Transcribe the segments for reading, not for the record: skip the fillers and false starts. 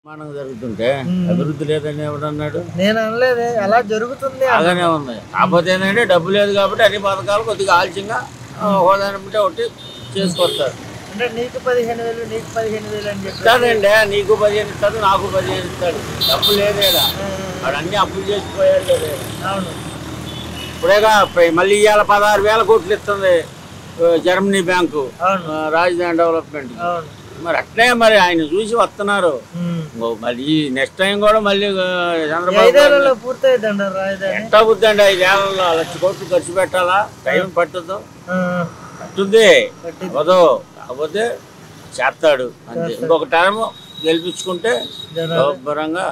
మనం జరుగుతుంటే అభివృద్ధి లేదని ఎవడన్నాడు? నేను అనలేదే, అలా జరుగుతుంది. అలానే ఉంది. కాకపోతే ఏంటంటే డబ్బు లేదు కాబట్టి అన్ని పథకాలు కొద్దిగా ఆలస్యంగా హోదాని బట్టి ఒకటి చేసుకొస్తారు. అంటే నీకు 15,000 నీకు 15,000 అని చెప్తాడండి. నీకు 15 ఇస్తాడు, నాకు 15 ఇస్తాడు. డబ్బు లేదేడా, వాడు అన్ని అప్పులు చేసిపోయాడు కదా. అవును. ఇప్పుడేగా మళ్ళీ ఇవాళ 16,000 కోట్లు ఇస్తుంది జర్మనీ బ్యాంకు రాజధాని డెవలప్మెంట్. మరి అట్లే మరి ఆయన చూసి వస్తున్నారు. మళ్ళీ నెక్స్ట్ టైం కూడా మళ్ళీ చంద్రబాబు ఎట్టా బుద్దండి 5 ఏళ్లలో 1,00,000 కోట్లు ఖర్చు పెట్టాలా? టైం పట్టుద్దు, పట్టుద్ది అవదు. కాకపోతే చేస్తాడు అంతే. ఇంకొక టైం గెలిపించుకుంటే శుభ్రంగా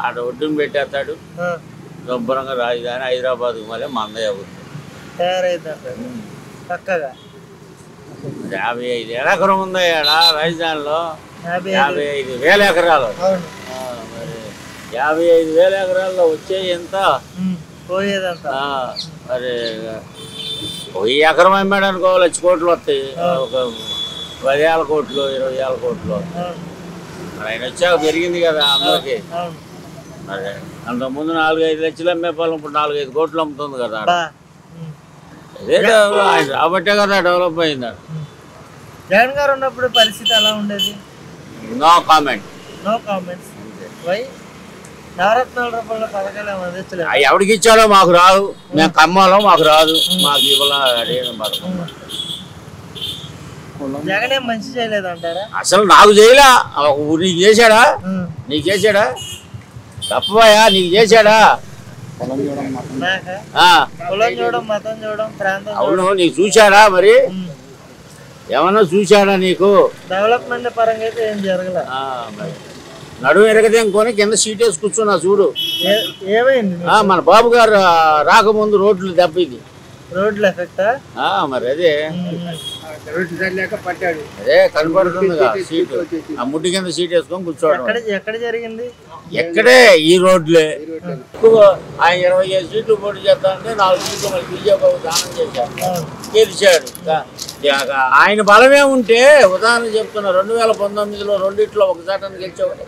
ఆడ ఒడ్డును పెట్టేస్తాడు. శుభ్రంగా రాజధాని హైదరాబాద్ మళ్ళీ మందే అవుతుంది. 55 ఎకరం ఉందా రాజధానిలో? 55,000 ఎకరాలు. మరి 55,000 ఎకరాల్లో వచ్చే ఎంత మరి 1 ఎకరం అమ్మాడు అనుకో 1,00,000 కోట్లు వస్తాయి. ఒక 10,000 కోట్లు 20,000 కోట్లు. మరి ఆయన వచ్చాక పెరిగింది కదా అందరికి. మరి అంతకుముందు 4-5 లక్షలు అమ్మే పొలం ఇప్పుడు 4-5 కోట్లు అమ్ముతుంది కదా. అదే ఆయన రాబట్టే కదా డెవలప్ అయింది. జగన్ గారు ఉన్నప్పుడు పరిస్థితి ఎలా ఉండేది? No comment. No comments. Why? నవరత్నాల రూపంలో పథకాలు అందించలేదు. ఎవరికి ఇచ్చాడో మాకు రాదు. మేము కమ్మాలో మాకు రాదు. మాకు ఇవ్వాల జగన్ ఏం మంచి చేయలేదంటారా? అసలు నాకు చేయలే. నీకు చేశాడా? నీకు చేశాడా? తప్పయా నీకు చేశాడా? కులం చూడడం, మతం చూడడం, ప్రాంతం. అవును, నీకు చూశాడా? మరి ఏమన్నా చూశాడా నీకు? డెవలప్మెంట్ పరంగా అయితే ఏం జరగలే. మరి నడుము ఎరగదేం కింద సీట్ వేసి కూర్చున్నా చూడు. ఏమైంది? మన బాబు గారు రాకముందు రోడ్లు దెబ్బకి రోడ్లు ఎఫెక్టా? మరి అదే అదే కనపడుతుంది సీటు. ఆ ముడ్డి కింద సీట్ వేసుకొని కూర్చోవడం. ఎక్కడ జరిగింది? ఎక్కడే ఈ రోడ్లే. ఆయన 25 సీట్లు పోటీ చేస్తానంటే 4 సీట్లు మళ్ళీ బీజేపీ దానం చేశారు, గెలిచాడు. ఆయన బలమే ఉంటే ఉదాహరణ చెప్తున్నా 2019లో రెండిట్లో ఒక శాతం గెలిచేవాడు.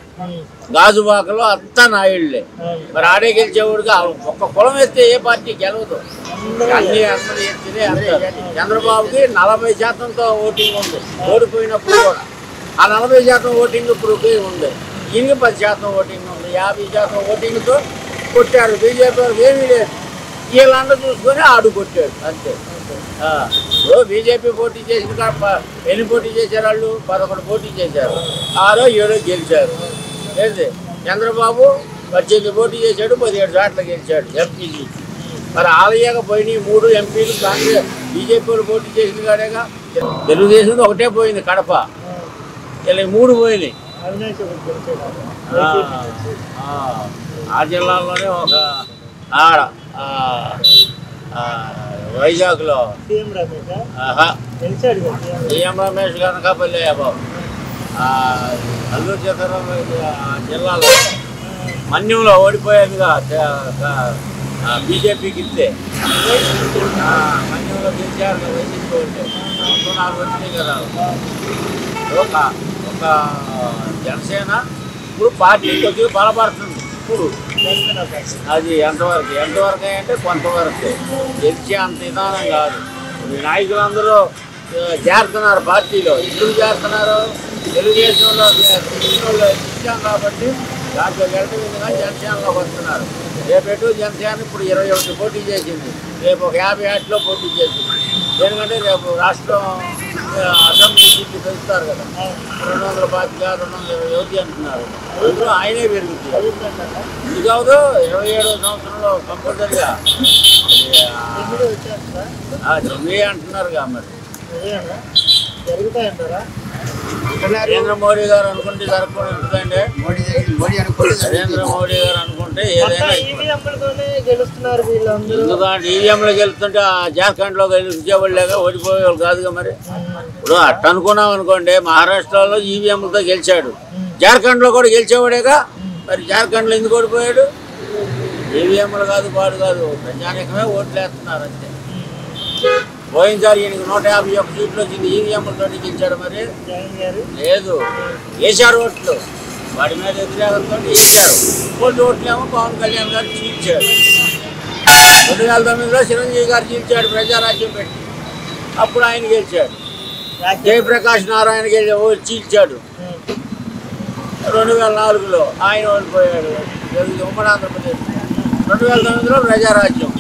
గాజువాకలో అంతా నాయుడులే. మరి ఆడే గెలిచేవాడుగా ఒక్క కులం వేస్తే ఏ పార్టీ గెలవదు. అన్ని అందరూ ఎత్తినే అంటారు. చంద్రబాబుకి 40% ఓటింగ్ ఉంది ఓడిపోయినప్పుడు కూడా. ఆ 40% ఓటింగ్ ఇప్పుడు ఉంది. ఈయనకి 10% ఓటింగ్ ఉంది. 50% ఓటింగ్తో కొట్టారు. బీజేపీ వాళ్ళకి ఏమీ లేదు. వీళ్ళందరూ చూసుకొని ఆడు కొట్టాడు అంతే. బీజేపీ పోటీ చేసిన ఎన్ని పోటీ చేశారు వాళ్ళు? 11 పోటీ చేశారు. 6 7 గెలిచారు. ఏంటి చంద్రబాబు 18 పోటీ చేశాడు, 17 చోట్ల గెలిచాడు ఎంపీకి. మరి ఆలయ్యాక పోయినాయి 3 ఎంపీలు. కాంగ్రెస్ బీజేపీ వాళ్ళు పోటీ చేసిన కాడేగా. తెలుగుదేశం ఒకటే పోయింది కడప. ఇలా 3 పోయినాయి. ఆ జిల్లాలోనే ఒక ఆడ వైజాగ్లో సీఎం రమేష్ కనకాపల్లి బాబు. అల్లూరు సీతారామరాజు జిల్లాలో మన్యంలో ఓడిపోయారుగా బీజేపీకి ఇస్తే. మన్యంలో గెలిచారు కదా వైసీపీ ఉంటే. 4 వచ్చినాయి కదా. ఒక జనసేన ఇప్పుడు పార్టీ కొద్దిగా బలపడుతుంది. ఇప్పుడు అది ఎంతవరకు అంటే కొంతవరకు. గెలిచే అంత విధానం కాదు. ఈ నాయకులందరూ చేరుతున్నారు పార్టీలో. ఎందుకు చేరుతున్నారు? తెలుగుదేశంలో ఇచ్చాం కాబట్టి దాంట్లో గెలట విధంగా జనసేనలోకి వస్తున్నారు. రేపు జనసేన ఇప్పుడు 21 పోటీ చేసింది. రేపు ఒక 50 ఏట్లో పోటీ చేసింది. ఎందుకంటే రేపు రాష్ట్రం అసెంబ్లీ సీట్లు పెంచుతారు కదా. 225 220 అంటున్నారు. ఆయనే పెరుగుతుంది. ఇది కాదు 27వ సంవత్సరంలో కంపల్సరిగా చెన్నై అంటున్నారుగా. మరి నరేంద్ర మోడీ గారు అనుకుంటే జరగకుండా ఉంటుందండి. నరేంద్ర మోడీ గారు అనుకుంటే ఏదైనా ఈవీఎంలో గెలుస్తుంటే జార్ఖండ్లో గెలిచేవాళ్ళేగా ఓడిపోయేవాళ్ళు కాదుగా. మరి ఇప్పుడు అట్ట అనుకున్నాం అనుకోండి, మహారాష్ట్రలో ఈవీఎంలతో గెలిచాడు, జార్ఖండ్లో కూడా గెలిచేవాడేగా. మరి జార్ఖండ్లో ఎందుకు ఓడిపోయాడు? ఈవీఎంలు కాదు, పాడు కాదు, ప్రజానికమే ఓట్లు వేస్తున్నారు అంతే. పోయినసారి ఈయనకి 151 సీట్లు వచ్చింది. ఈవీఎంలతో గెలిచాడు. మరి లేదు, వేశారు ఓట్లు. వాడి మీద వ్యతిరేకంతో ఇచ్చారు. కొన్ని ఓట్లేమో పవన్ కళ్యాణ్ గారు చీల్చాడు. 2009లో చిరంజీవి గారు చీల్చాడు ప్రజారాజ్యం పెట్టి, అప్పుడు ఆయన గెలిచాడు. జయప్రకాష్ నారాయణ చీల్చాడు 2004లో, ఆయన ఓడిపోయాడు ఉమ్మడి ఆంధ్రప్రదేశ్. 2009లో ప్రజారాజ్యం.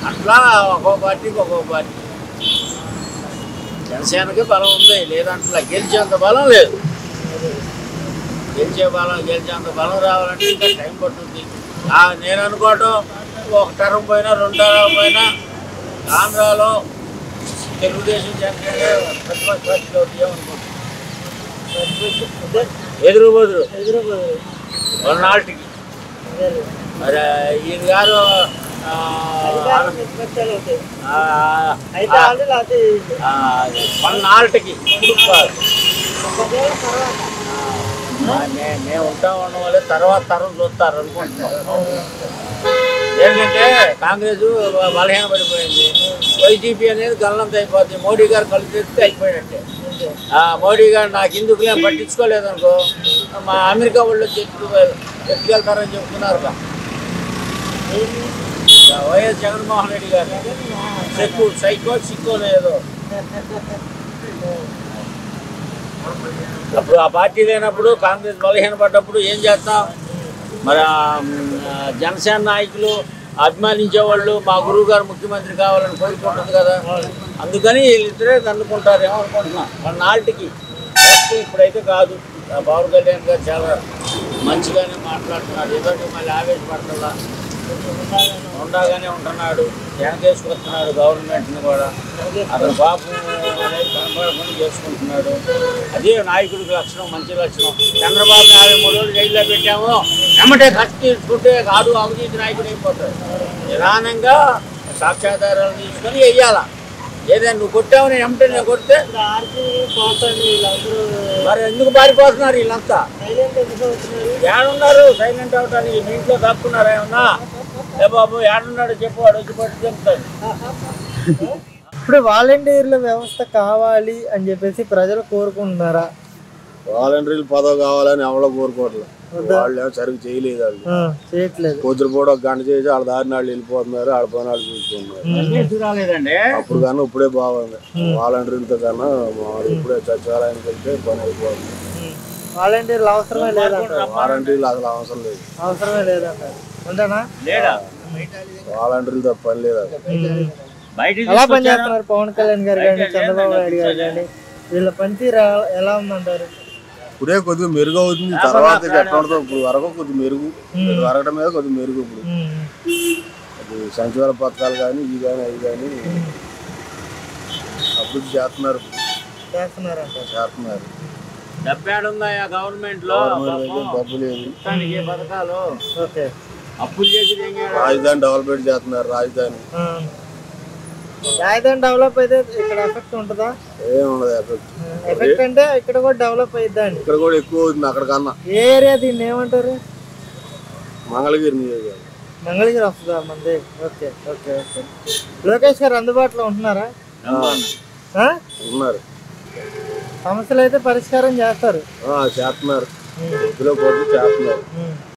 అట్లా ఒక్కో పార్టీకి ఒక్కో పార్టీ. జనసేనకి బలం ఉంది, లేదంటే గెలిచేంత బలం లేదు. గెలిచేంత బలం రావాలంటే ఇంకా టైం పడుతుంది. నేను అనుకోవటం ఒక టర్మ్ పోయినా 2 టర్మ్ పోయినా ఆంధ్రాలో తెలుగుదేశం జనసేన ప్రతిపక్ష పార్టీలో ఏమనుకుంటున్నాను ఎదురు కొన్నాళ్ళకి. మరి ఈయన గారు కొన్నాళ్ళకి మేము ఉంటాం ఉన్న వాళ్ళే తర్వాత తరం చూస్తారు అనుకుంటున్నాం. ఏంటంటే కాంగ్రెస్ బలహీనపడిపోయింది, వైసీపీ అనేది గల్లంత అయిపోద్ది. మోడీ గారు కలిసి అయిపోయినట్టే. మోడీ గారు నాకు ఎందుకు నేను పట్టించుకోలేదనుకో, మా అమెరికా వాళ్ళు ఎత్తుకెళ్తారని చెప్తున్నారు. వైఎస్ జగన్మోహన్ రెడ్డి గారు సైకో లేదో. అప్పుడు ఆ పార్టీ లేనప్పుడు కాంగ్రెస్ బలహీనపడ్డప్పుడు ఏం చేస్తాం? మరి జనసేన నాయకులు అభిమానించేవాళ్ళు మా గురువు గారు ముఖ్యమంత్రి కావాలని కోరుకుంటుంది కదా, అందుకని వీళ్ళిద్దరే తన్నుకుంటారేమో అనుకుంటున్నా కొన్నాళ్ళకి. ఇప్పుడైతే కాదు. పవన్ కళ్యాణ్ గారు చాలా మంచిగానే మాట్లాడుతున్నాడు, ఏదంటే మళ్ళీ ఆవేశపడుతుందా, ఉండగానే ఉంటున్నాడు, వెనకేసుకొస్తున్నాడు గవర్నమెంట్ని కూడా. అతను పాపం అనేది కనపడకుండా చేసుకుంటున్నాడు. అదే నాయకుడికి లక్షణం, మంచి లక్షణం. చంద్రబాబు 53 రోజులు జైల్లో పెట్టాము, ఎమ్మటే ఖర్చు తీసుకుంటే కాదు అవినీతి నాయకుడు అయిపోతాడు. నిదానంగా సాక్ష్యాధారాలు తీసుకొని వెయ్యాల. ఏదైనా నువ్వు కొట్టావు, నేను ఎమ్మటే నేను కొడితే మరి ఎందుకు పారిపోతున్నారు వీళ్ళంతా? ఏడున్నారు సైలెంట్ అవటానికి? మీ ఇంట్లో దాక్కున్నారా ఏమన్నా? ఏ బాబు ఏడున్నాడు చెప్పు, వాడు వచ్చి పట్టి చెప్తాడు. ఇప్పుడు వాలంటీర్ల వ్యవస్థ కావాలి అని చెప్పేసి ప్రజలు కోరుకుంటున్నారా? వాలంటీర్లు పదవి కావాలని ఎవరో కోరుకోవట్లేదు. వాళ్ళు ఏమో సరిగ్గా చేయలేదు, వాళ్ళు చేయట్లేదు. పొద్దున పూట ఒక గంట చేసి వాళ్ళ దారిని వాళ్ళు వెళ్ళిపోతున్నారు, వాళ్ళ పని వాళ్ళు చూసుకుంటున్నారు. అప్పుడు కన్నా ఇప్పుడే బాగుంది. వాలంటీర్లతో కన్నా ఇప్పుడే సచివాలయానికి వెళ్తే పని అయిపోతుంది. వాలంటీర్లు అవసరమే లేదంటారు. వాలంటీర్లు అసలు అవసరమే లేదంటారు. ఉంటేనా వాలంటీర్లతో పని లేదు. ఎలా పనిచేస్తున్నారు పవన్ కళ్యాణ్ గారు కానీ చంద్రబాబు నాయుడు గారు కానీ? వీళ్ళ పనితీరు ఎలా ఉందంటారు? ఇప్పుడే కొద్దిగా మెరుగు అవుతుంది, తర్వాత ఎట్లా ఉంటుందో. ఇప్పుడు వరకు కొద్దిగా మెరుగు, వరకటం మీద కొద్దిగా మెరుగు. ఇప్పుడు అది సంక్షేమ పథకాలు కానీ ఇవి కానీ అవి కానీ అభివృద్ధి చేస్తున్నారు. గవర్నమెంట్ లో డబ్బు లేదు, పథకాలు అప్పులు చేసి రాజధాని డెవలప్మెంట్ చేస్తున్నారు. రాజధాని డెవలప్ అయితే ఇక్కడ ఎఫెక్ట్ ఉంటుందా? ఏముండదు ఎఫెక్ట్ అంటే ఇక్కడ కూడా డెవలప్ అయిద్దా? ఇక్కడ కూడా ఎక్కువ అవుతుంది అక్కడ కన్నా. ఏ ఏరియా దీన్ని ఏమంటారు? మంగళగిరి నియోజకవర్గం. మంగళగిరి వస్తుందా మంది? Okay okay okay. లోకేష్ గారు అందుబాటులో ఉంటున్నారా? ఉన్నారు. సమస్యలు అయితే పరిష్కారం చేస్తారు. చేస్తున్నారు, చేస్తున్నారు.